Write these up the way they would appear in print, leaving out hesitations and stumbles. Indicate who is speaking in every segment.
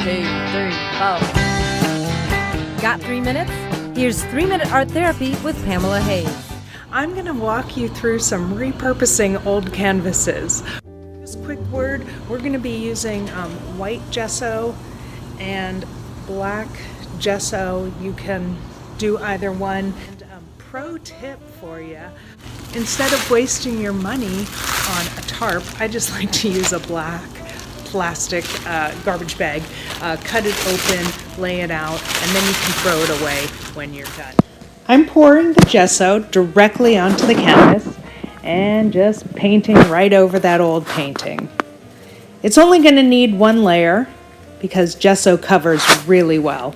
Speaker 1: 2, 3, 4. Got 3 minutes? Here's 3-minute art therapy with Pamela Hayes.
Speaker 2: I'm going to walk you through some repurposing old canvases. Just a quick word, we're going to be using white gesso and black gesso. You can do either one. And pro tip for you, instead of wasting your money on a tarp, I just like to use a black plastic garbage bag, cut it open, lay it out, and then you can throw it away when you're done. I'm pouring the gesso directly onto the canvas and just painting right over that old painting. It's only going to need one layer because gesso covers really well.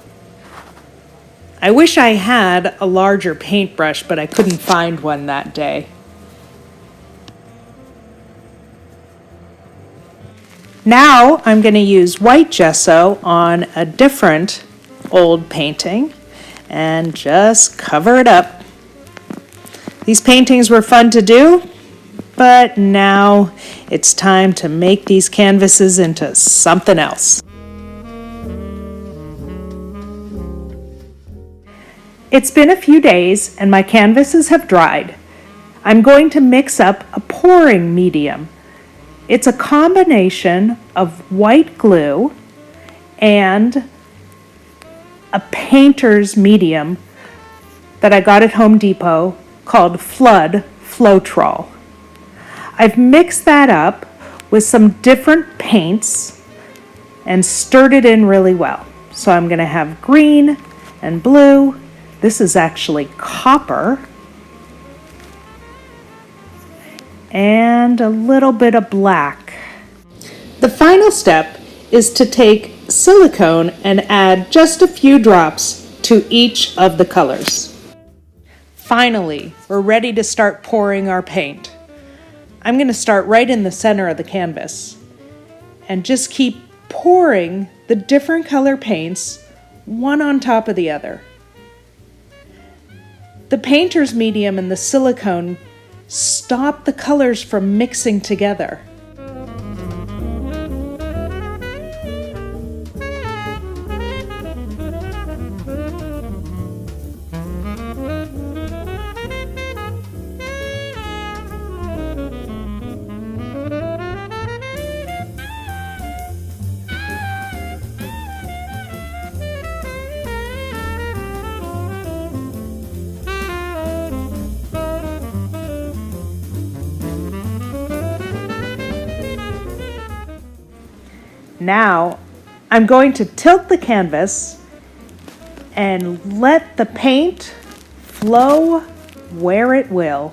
Speaker 2: I wish I had a larger paintbrush, but I couldn't find one that day. Now I'm going to use white gesso on a different old painting and just cover it up. These paintings were fun to do, but now it's time to make these canvases into something else. It's been a few days and my canvases have dried. I'm going to mix up a pouring medium. It's a combination of white glue and a painter's medium that I got at Home Depot called Flood Floetrol. I've mixed that up with some different paints and stirred it in really well. So I'm going to have green and blue. This is actually copper. And a little bit of black. The final step is to take silicone and add just a few drops to each of the colors. Finally, we're ready to start pouring our paint. I'm going to start right in the center of the canvas and just keep pouring the different color paints one on top of the other. The painter's medium and the silicone stop the colors from mixing together. Now, I'm going to tilt the canvas and let the paint flow where it will.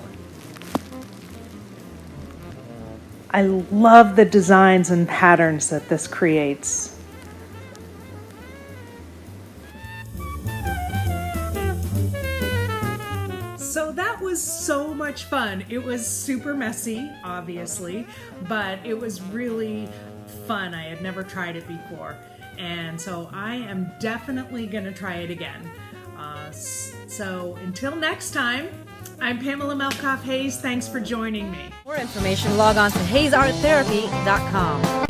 Speaker 2: I love the designs and patterns that this creates. So that was so much fun. It was super messy, obviously, but it was really fun. I had never tried it before, and so I am definitely going to try it again. So until next time, I'm Pamela Melkoff Hayes. Thanks for joining me.
Speaker 1: For more information, log on to hayesarttherapy.com.